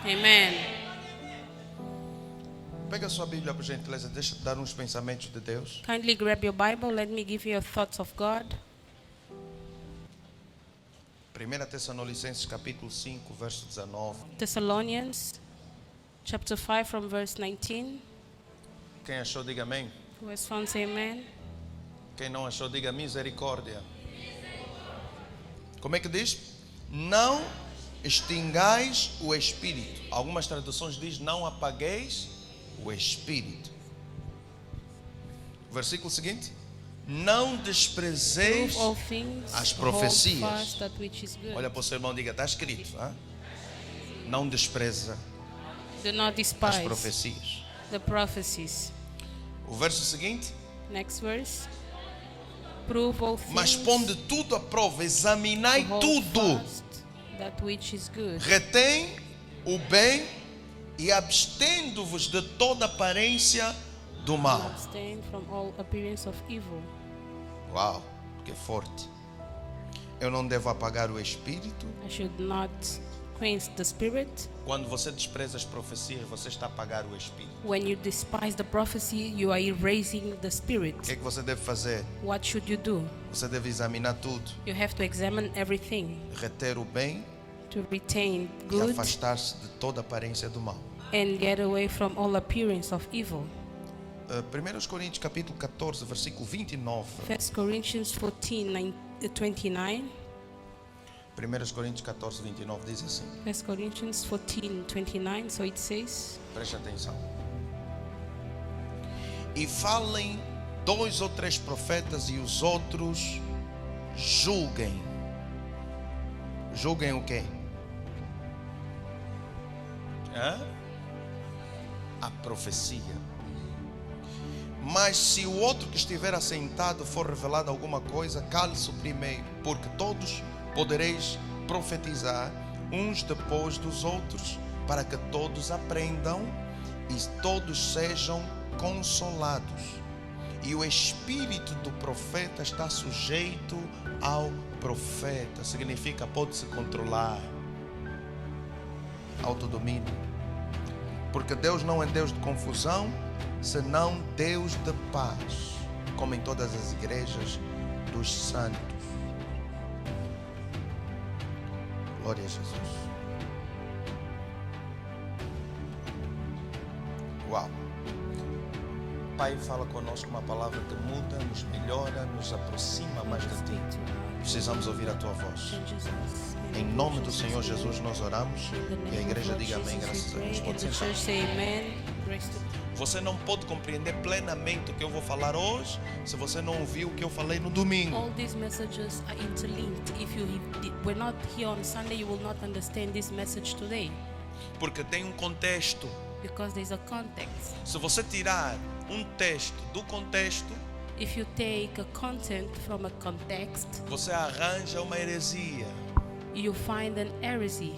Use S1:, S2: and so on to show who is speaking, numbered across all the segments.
S1: Amen.
S2: Pega a sua Bíblia, por gentileza, deixa eu dar uns pensamentos de Deus.
S1: Kindly grab your Bible. Let me give you your thoughts of God.
S2: 1 Tessalonicenses capítulo 5, verso 19.
S1: Thessalonians chapter 5 from verse 19.
S2: Quem achou, diga amém.
S1: Who has found, say amen.
S2: Quem não achou, diga misericórdia. Como é que diz? Não extingais o Espírito. Algumas traduções diz não apagueis o Espírito. Versículo seguinte. Não desprezeis
S1: Prove all things,
S2: as
S1: hold
S2: profecias.
S1: fast that which is good.
S2: Olha para o seu irmão e diga, está escrito. Não despreza
S1: Do not
S2: as
S1: despise
S2: profecias.
S1: the prophecies.
S2: O verso seguinte.
S1: Next verse. Prove all things,
S2: Mas ponde tudo à prova, examinai
S1: hold
S2: tudo.
S1: fast that which is good.
S2: Retém o bem e abstendo-vos de toda aparência do mal.
S1: Abstain from all appearance of evil.
S2: Uau, que forte. Eu não devo apagar o Espírito.
S1: I should not quench the spirit.
S2: Quando você despreza as profecias, você está a apagar o Espírito.
S1: When you despise the prophecy, you are erasing the
S2: O
S1: spirit.
S2: que é que você deve fazer?
S1: What should you do?
S2: Você deve examinar tudo.
S1: You have to examine everything
S2: Reter o bem
S1: to retain
S2: e
S1: good
S2: afastar-se de toda aparência do mal.
S1: and get away from all appearance of evil.
S2: 1 Coríntios capítulo 14, versículo 29.
S1: 1 Corinthians 14, 29.
S2: 1 Coríntios 14, 29 diz assim.
S1: 1 Corinthians 14, 29. So it says,
S2: Preste atenção. E falem 2 ou 3 profetas e os outros julguem. Julguem o quê? A profecia. Mas se o outro que estiver assentado for revelado alguma coisa, cale-se o primeiro, porque todos podereis profetizar uns depois dos outros, para que todos aprendam e todos sejam consolados. E o espírito do profeta está sujeito ao profeta. Significa pode-se controlar. Autodomínio. Porque Deus não é Deus de confusão, senão Deus de paz, como em todas as igrejas dos santos. Glória a Jesus. Uau. Pai, fala conosco uma palavra que muda, nos melhora, nos aproxima mais de Ti. Precisamos ouvir a Tua voz. Em nome do Senhor Jesus nós oramos. E a igreja diga amém, graças a Deus. Pode sentar. Você não pode compreender plenamente o que eu vou falar hoje se você não ouviu o que eu falei no domingo.
S1: all these messages are interlinked. If you were not here on Sunday, you will not understand this message today,
S2: Porque tem um contexto.
S1: because there's a context.
S2: Se você tirar um texto do contexto,
S1: If you take a content from a context,
S2: você arranja uma heresia.
S1: you find an heresy.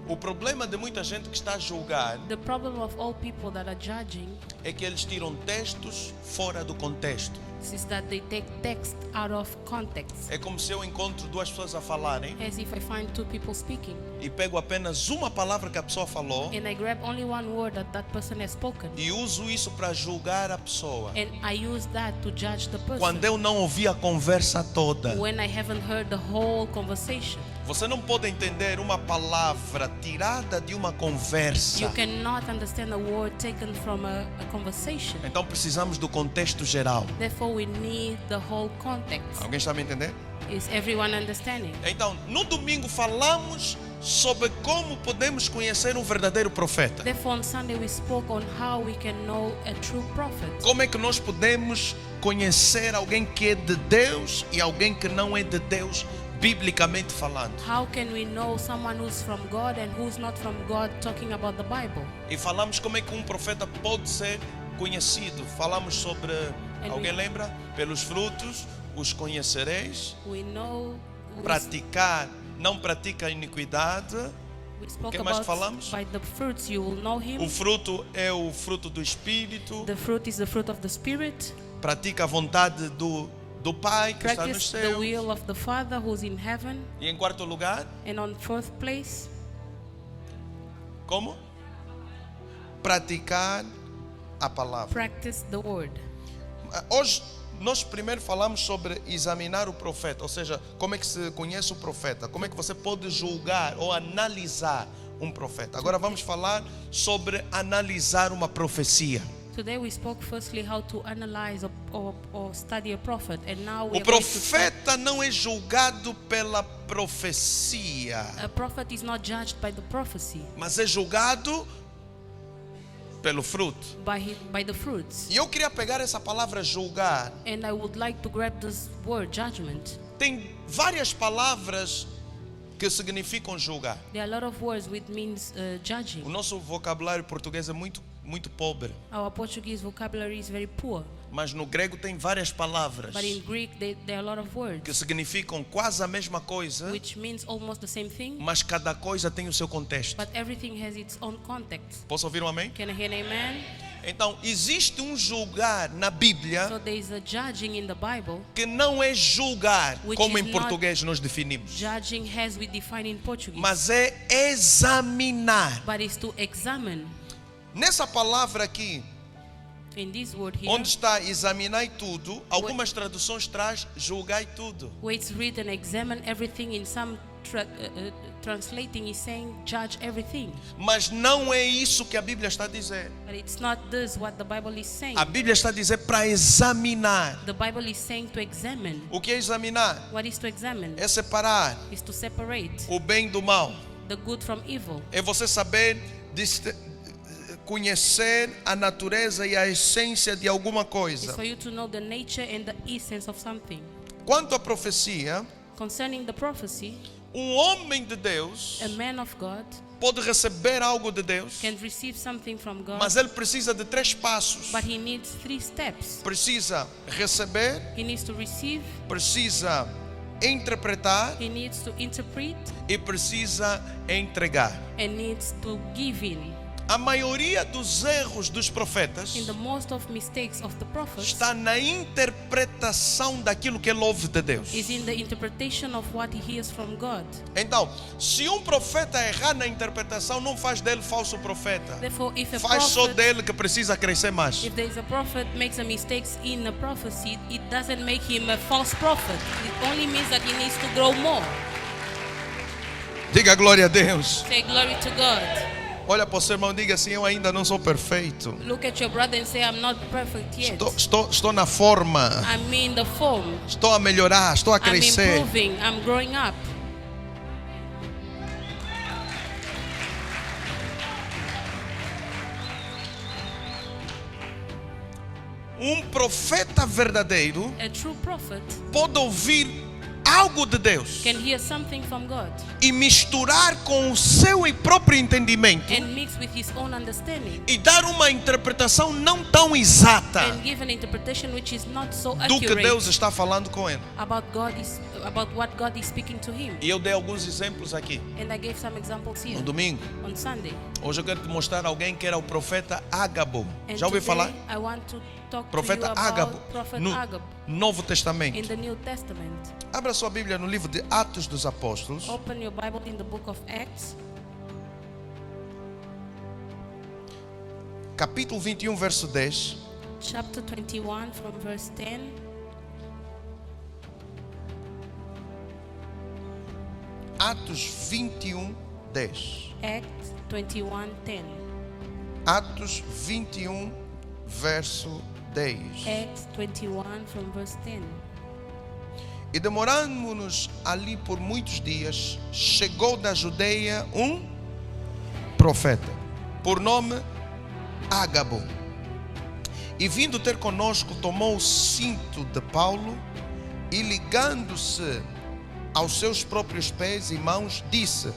S2: O problema de muita gente que está a julgar
S1: The problem of all people that are judging
S2: é que eles tiram textos fora do contexto.
S1: is that they take text out of context.
S2: É como se eu encontro 2 pessoas a falarem
S1: As if I find 2 people speaking
S2: e pego apenas uma palavra que a pessoa falou
S1: and I grab only one word that person has spoken,
S2: e uso isso para julgar a pessoa.
S1: and I use that to judge the person
S2: Quando eu não ouvi a conversa toda.
S1: when I haven't heard the whole conversation.
S2: Você não pode entender uma palavra tirada de uma conversa.
S1: You cannot understand a word taken from a conversation.
S2: Então precisamos do contexto geral.
S1: Therefore, we need the whole context.
S2: Alguém está me entendendo?
S1: Is everyone understanding?
S2: Então, no domingo falamos sobre como podemos conhecer um verdadeiro profeta.
S1: Therefore, on Sunday we spoke on how we can know a true prophet.
S2: Como é que nós podemos conhecer alguém que é de Deus e alguém que não é de Deus, biblicamente falando.
S1: How can we know someone who's from God and who's not from God, talking about the Bible?
S2: E falamos como é que um profeta pode ser conhecido. Falamos sobre, alguém lembra? Pelos frutos os conhecereis.
S1: We know.
S2: Praticar, não pratica a iniquidade.
S1: We spoke
S2: que mais
S1: about
S2: falamos?
S1: by the fruits you will know him.
S2: O fruto é o fruto do Espírito.
S1: The fruit is the fruit of the Spirit.
S2: Pratica a vontade do Pai que está nos
S1: Practice the
S2: céus.
S1: will of the Father who's in heaven.
S2: E em quarto lugar,
S1: And on fourth place,
S2: Como? Praticar a palavra.
S1: Practice the word.
S2: Hoje nós primeiro falamos sobre examinar o profeta, ou seja, como é que se conhece o profeta, como é que você pode julgar ou analisar um profeta. Agora vamos falar sobre analisar uma profecia.
S1: Today we spoke firstly how to analyze or study a prophet, and now we
S2: O
S1: are going to study.
S2: profeta não é julgado pela profecia,
S1: A prophet is not judged by the prophecy,
S2: mas é julgado pelo fruto.
S1: by the fruits.
S2: E eu queria pegar essa palavra julgar.
S1: And I would like to grab this word, judgment.
S2: Tem várias palavras que significam julgar.
S1: There are a lot of words which means
S2: O
S1: judging.
S2: nosso vocabulário português é muito pobre,
S1: Our Portuguese vocabulary is very poor,
S2: mas no grego tem várias palavras
S1: but in Greek there are a lot of
S2: que
S1: words
S2: significam quase a mesma coisa,
S1: which means almost the same thing,
S2: mas cada coisa tem o seu contexto.
S1: but everything has its own context.
S2: Posso ouvir um amém?
S1: Can I hear an amen?
S2: Então, existe um julgar na Bíblia
S1: So there is a judging in the Bible.
S2: que não é julgar
S1: Which
S2: como
S1: is
S2: em
S1: not-
S2: português nós definimos,
S1: Judging has we define in Portuguese,
S2: mas é examinar.
S1: but it's to examine.
S2: Nessa palavra aqui,
S1: In this word here,
S2: onde está examinai tudo, algumas traduções traz julgai tudo.
S1: where it's written examine everything, in some translating is saying judge everything.
S2: Mas não é isso que a Bíblia está a dizer.
S1: But it's not this what the Bible is saying.
S2: A Bíblia está a dizer para examinar.
S1: The Bible is saying to examine.
S2: O que é examinar?
S1: What is to examine?
S2: É separar
S1: Is to separate
S2: o bem do mal.
S1: the good from evil.
S2: É você saber conhecer a natureza e a essência de alguma
S1: It's
S2: coisa.
S1: for you to know the nature and the essence of something.
S2: Quanto à profecia,
S1: Concerning the prophecy,
S2: homem de Deus
S1: a man of God
S2: pode receber algo de Deus,
S1: can receive something from God,
S2: mas ele precisa de 3 passos.
S1: but he needs 3 steps.
S2: Precisa receber,
S1: He needs to receive,
S2: precisa interpretar
S1: he needs to interpret,
S2: e precisa entregar.
S1: and needs to give in.
S2: A maioria dos erros dos profetas
S1: In the most of mistakes of the prophets
S2: está na interpretação daquilo que ele ouve de Deus.
S1: is in the interpretation of what he hears from God.
S2: Então, se um profeta errar na interpretação, não faz dele falso profeta.
S1: Therefore, if a
S2: Faz só
S1: prophet,
S2: dele que precisa crescer mais.
S1: if there is a prophet makes a mistakes in a prophecy, it doesn't make him a false prophet. It only means that he needs to grow more.
S2: Diga glória a Deus.
S1: Say glory to God.
S2: Olha para o seu irmão e diga assim: eu ainda não sou perfeito.
S1: Look at your brother and say, I'm not perfect yet.
S2: Estou na forma.
S1: I'm in the form.
S2: Estou a melhorar, estou a
S1: I'm
S2: crescer.
S1: improving. I'm growing up.
S2: Um profeta verdadeiro
S1: A true prophet
S2: pode ouvir algo de Deus
S1: can hear something from God
S2: e misturar com o seu próprio entendimento
S1: and mix with his own understanding
S2: e dar uma interpretação não tão exata
S1: and give an interpretation which is not so
S2: do que
S1: accurate
S2: Deus está falando com ele.
S1: about what God is speaking to him.
S2: E eu dei alguns exemplos aqui
S1: And I gave some examples here
S2: no domingo.
S1: on Sunday.
S2: Hoje eu quero te mostrar alguém que era o profeta Ágabo.
S1: And
S2: Já ouviu
S1: today
S2: falar?
S1: I want to talk
S2: Profeta
S1: to you
S2: Ágabo
S1: about Prophet
S2: no
S1: Agab
S2: Novo
S1: in
S2: Testamento.
S1: the New Testament.
S2: Abra sua Bíblia no livro de Atos dos Apóstolos,
S1: Open your Bible in the book of Acts,
S2: capítulo 21, verso 10.
S1: chapter 21 from verse 10.
S2: Atos 21, 10.
S1: Acts 21:10.
S2: Atos 21, verso 10.
S1: Acts 21 from verse 10.
S2: E demoramos-nos ali por muitos dias, chegou da Judeia um profeta, por nome Ágabo. E vindo ter conosco, tomou o cinto de Paulo e ligando-se aos seus próprios pés e mãos, disse: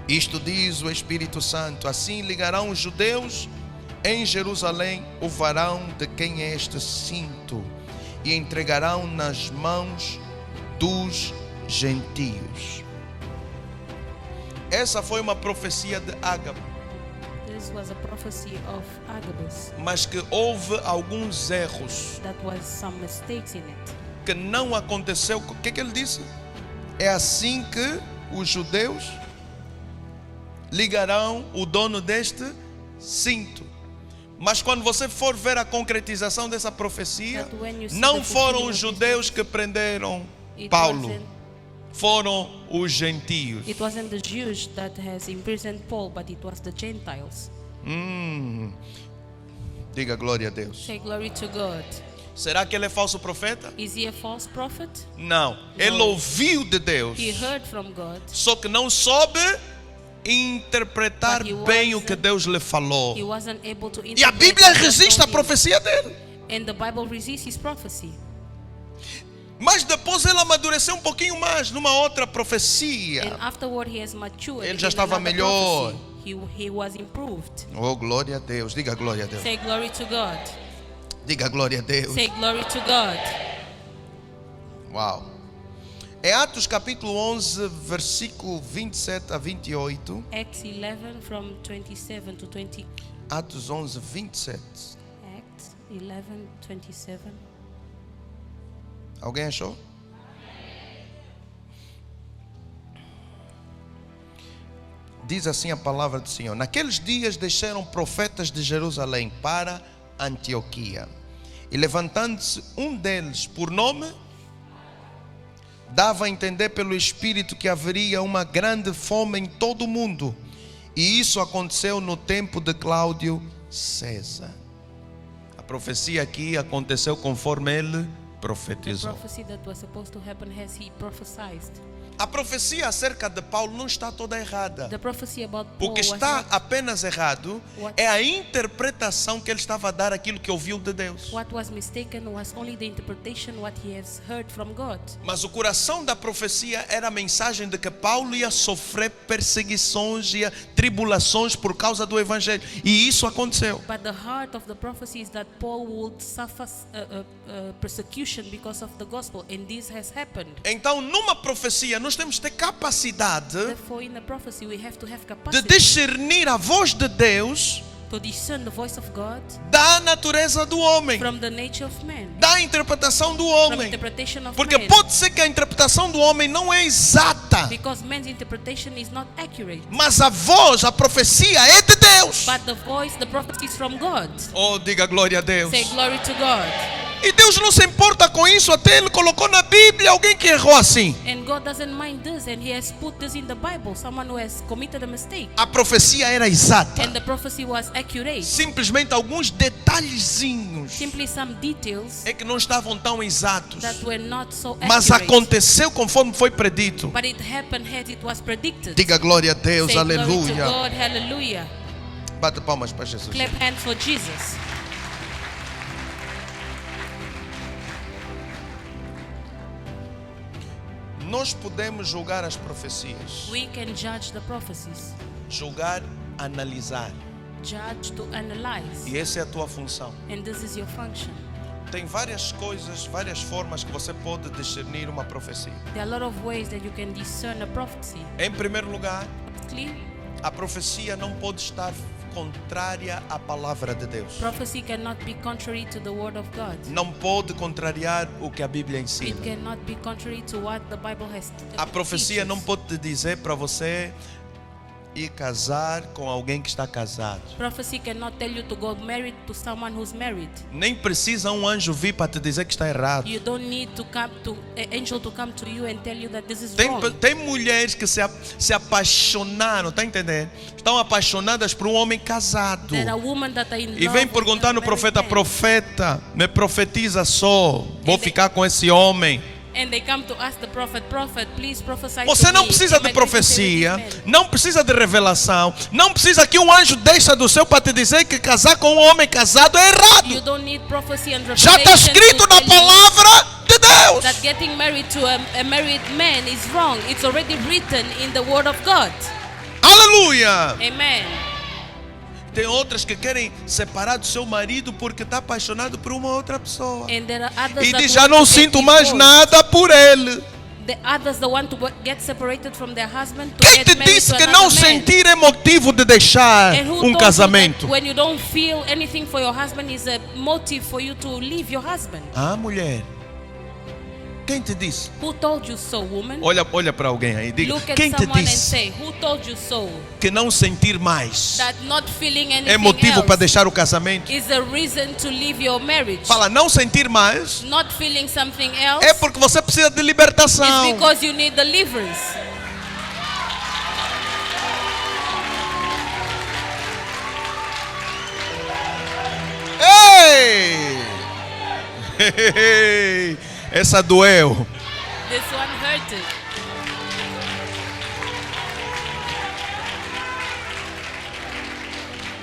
S2: isto diz o Espírito Santo, assim ligarão os judeus em Jerusalém o varão de quem é este cinto e entregarão nas mãos dos gentios. Essa foi uma profecia de Ágabo,
S1: This was a prophecy of Agabus.
S2: mas que houve alguns erros
S1: That was some mistakes in it.
S2: que não aconteceu. O que ele disse? É assim que os judeus ligarão o dono deste cinto. Mas quando você for ver a concretização dessa profecia,
S1: But when you see
S2: não
S1: the
S2: foram
S1: fulfilling
S2: os
S1: of this
S2: judeus que prenderam
S1: It
S2: Paulo,
S1: wasn't-
S2: foram os gentios.
S1: It wasn't the Jews that has imprisoned Paul, but it was the Gentiles.
S2: Diga glória a Deus.
S1: Say glory to God.
S2: Será que ele é falso profeta?
S1: Is he a false prophet?
S2: Não. Ele ouviu de Deus,
S1: He heard from God.
S2: só que não soube interpretar
S1: But he
S2: bem o
S1: wasn't-
S2: que Deus lhe falou.
S1: He wasn't able to
S2: E a
S1: interpret
S2: Bíblia
S1: what God
S2: resiste à
S1: told him.
S2: profecia dele.
S1: And the Bible resists his prophecy.
S2: Mas depois ele amadureceu um pouquinho mais numa outra profecia.
S1: And afterward he has matured.
S2: Ele já
S1: in
S2: estava
S1: another
S2: melhor.
S1: prophecy. He was improved.
S2: Oh, glória a Deus. Diga glória a Deus.
S1: Say glory to God.
S2: Diga glória a Deus.
S1: Say glory to God.
S2: Uau. Em Atos capítulo 11, versículo 27 a 28.
S1: Acts 11 from 27 to 20.
S2: Atos 11, 27.
S1: Acts 11, 27.
S2: Alguém achou? Diz assim a palavra do Senhor: naqueles dias desceram profetas de Jerusalém para Antioquia, e levantando-se um deles por nome, dava a entender pelo Espírito que haveria uma grande fome em todo o mundo, e isso aconteceu no tempo de Cláudio César. A profecia aqui aconteceu conforme ele
S1: The
S2: profetizou.
S1: prophecy that was supposed to happen as he prophesied.
S2: A profecia acerca de Paulo não está toda errada.
S1: The prophecy about
S2: O
S1: Paul
S2: que
S1: was
S2: está
S1: not
S2: apenas errado
S1: What-
S2: é a interpretação que ele estava a dar aquilo que ouviu de Deus.
S1: what was mistaken was only the interpretation what he has heard from God.
S2: Mas o coração da profecia era a mensagem de que Paulo ia sofrer perseguições e tribulações por causa do evangelho. E isso aconteceu.
S1: But the heart of the prophecy is that Paul would suffer persecution because of the gospel, and this has happened.
S2: Então, numa profecia, nós temos que ter capacidade
S1: Therefore, in the prophecy, we have to have
S2: de
S1: capacity
S2: discernir a voz de Deus
S1: to discern the voice of God
S2: da natureza do homem,
S1: from the nature of man,
S2: da interpretação do
S1: from
S2: homem.
S1: interpretation of
S2: Porque
S1: man.
S2: pode ser que a interpretação do homem não é exata,
S1: Because man's interpretation is not accurate.
S2: mas a voz, a profecia é de Deus.
S1: But the voice, the prophecy is from God.
S2: Oh, diga glória a Deus.
S1: Say glory to God.
S2: E Deus não se importa com isso, até Ele colocou na Bíblia alguém que errou assim.
S1: And God doesn't mind this, and He has put this in the Bible. Someone who has committed a mistake.
S2: A profecia era exata.
S1: And the prophecy was accurate.
S2: Simplesmente alguns detalhezinhos
S1: Simply some details
S2: é que não estavam tão exatos.
S1: that were not so
S2: Mas
S1: accurate.
S2: aconteceu conforme foi predito.
S1: But it happened as it was predicted.
S2: Diga glória a Deus,
S1: Say glory to
S2: aleluia.
S1: God, hallelujah.
S2: Bate palmas para Jesus.
S1: Clap hands for Jesus.
S2: Nós podemos julgar as profecias.
S1: We can judge the prophecies.
S2: Julgar, analisar.
S1: Judge to analyze.
S2: E essa é a tua função.
S1: And this is your function.
S2: Tem várias coisas, várias formas que você pode discernir uma profecia.
S1: There are a lot of ways that you can discern a prophecy.
S2: Em primeiro lugar,
S1: Firstly,
S2: a profecia não pode estar contrária à palavra de Deus.
S1: prophecy cannot be contrary to the word of God.
S2: Não pode contrariar o que a Bíblia
S1: It
S2: ensina.
S1: cannot be contrary to what the Bible has
S2: A profecia
S1: teaches.
S2: não pode te dizer para você ir casar com alguém que está casado.
S1: Prophecy cannot tell you to go married to someone who's married.
S2: Nem precisa um anjo vir para te dizer que está errado.
S1: You don't need to come to an angel to come to you and tell you that this is
S2: Tem,
S1: wrong.
S2: tem mulheres que se apaixonaram, tá entendendo? Estão apaixonadas por um homem casado.
S1: There are women that are in
S2: E
S1: love
S2: vem
S1: with
S2: perguntar
S1: a
S2: no
S1: married
S2: profeta:
S1: man.
S2: profeta, me profetiza só. Vou ficar com esse homem.
S1: And they come to ask the prophet, please prophesy
S2: Você
S1: to
S2: não
S1: me.
S2: precisa
S1: Am
S2: de
S1: I going to stay with
S2: profecia,
S1: this man?
S2: não precisa de revelação, não precisa que um anjo desça do céu para te dizer que casar com um homem casado é
S1: You
S2: errado.
S1: don't need prophecy and
S2: Já
S1: revelation
S2: está escrito
S1: to
S2: na
S1: tell you
S2: palavra de Deus.
S1: that getting married to a married man is wrong. It's already written in the word of God.
S2: Aleluia.
S1: Amen.
S2: Tem outras que querem separar do seu marido porque está apaixonado por uma outra pessoa.
S1: And there are others
S2: E
S1: that
S2: diz: já
S1: want
S2: não
S1: to get
S2: sinto mais
S1: divorced.
S2: nada por ele.
S1: The others that want to get separated from their husband to
S2: Quem
S1: get
S2: te
S1: married
S2: disse
S1: to
S2: que
S1: another
S2: não
S1: man.
S2: sentir é motivo de deixar
S1: And who
S2: um
S1: told you
S2: casamento?
S1: that when you don't feel anything for your husband is a motive for you to leave your husband?
S2: Ah, mulher. Quem te disse?
S1: Who told you so, woman?
S2: Olha para alguém aí, diga.
S1: Look at
S2: Quem te
S1: someone and
S2: disse
S1: say, who told you so?
S2: que não sentir mais
S1: That not feeling anything
S2: é motivo para
S1: else
S2: deixar o casamento?
S1: is a reason to leave your marriage.
S2: Fala, não sentir mais
S1: Not feeling something else
S2: é porque você precisa de libertação.
S1: is because you need deliverance.
S2: Ei! Essa doeu.
S1: This one hurted.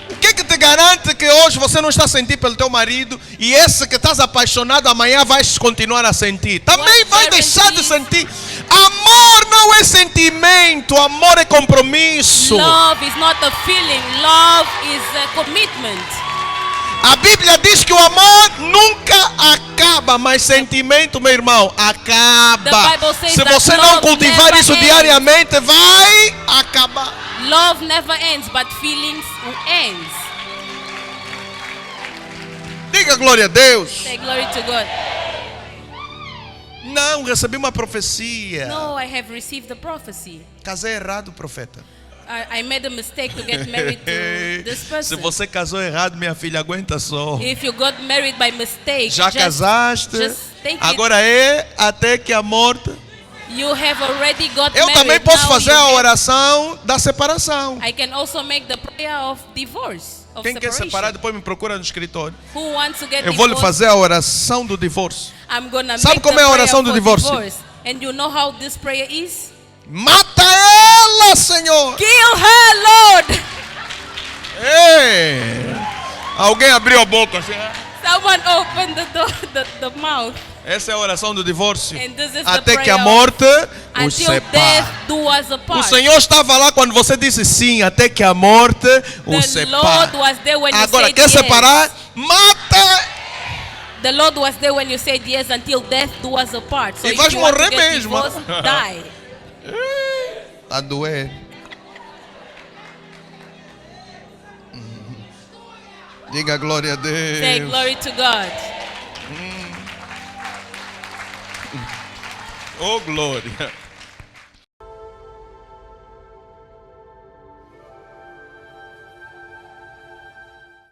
S2: O que te garante que hoje você não está a sentir pelo teu marido e esse que estás apaixonado amanhã vai continuar a sentir? Também
S1: What
S2: vai deixar de
S1: guarantees?
S2: sentir. Amor não é sentimento, amor é compromisso.
S1: Love is not a feeling. Love is a commitment.
S2: A Bíblia diz que o amor nunca acaba, mas sentimento, meu irmão, acaba.
S1: The Bible says
S2: Se
S1: that
S2: você não
S1: love
S2: cultivar
S1: never
S2: isso
S1: ends.
S2: diariamente, vai acabar.
S1: Love never ends, but feelings ends.
S2: Diga glória a Deus.
S1: Say glory to God.
S2: Não, recebi uma profecia.
S1: No, I have received the prophecy.
S2: Casei errado, profeta.
S1: I made a mistake to get married to this
S2: Se
S1: person.
S2: você casou errado, minha filha, aguenta só.
S1: If you got married by mistake,
S2: Já casaste,
S1: just take it.
S2: agora é até que a morte.
S1: You have already got
S2: Eu
S1: married.
S2: também posso
S1: Now
S2: fazer
S1: you
S2: a
S1: have-
S2: oração da separação.
S1: I can also make the prayer of divorce, of
S2: Quem quer
S1: separation.
S2: separar, depois me procura no escritório.
S1: Who wants to get
S2: Eu vou lhe
S1: divorced?
S2: fazer a oração do divórcio.
S1: I'm gonna
S2: Sabe
S1: make
S2: como
S1: the
S2: é a
S1: prayer
S2: oração do
S1: for
S2: divórcio?
S1: divorce. And you know how this prayer is?
S2: Mata ela, Senhor!
S1: Kill her, Lord!
S2: Ei! Alguém abriu a boca assim.
S1: Someone open the door, the mouth.
S2: Essa é a oração do divórcio.
S1: And this is the
S2: Até que
S1: prayer
S2: a morte os
S1: Until death
S2: separe.
S1: do us
S2: O
S1: apart.
S2: Senhor estava lá quando você disse sim, até que a morte os
S1: The
S2: separe.
S1: Lord was there when you
S2: Agora,
S1: said
S2: quer
S1: yes.
S2: separar? Mata!
S1: The Lord was there when you said yes until death do us apart. So
S2: E
S1: if
S2: vais
S1: you want to
S2: morrer
S1: get
S2: mesmo.
S1: divorced, die.
S2: A doer. Diga glória a Deus.
S1: Say glory to God.
S2: Oh, glória.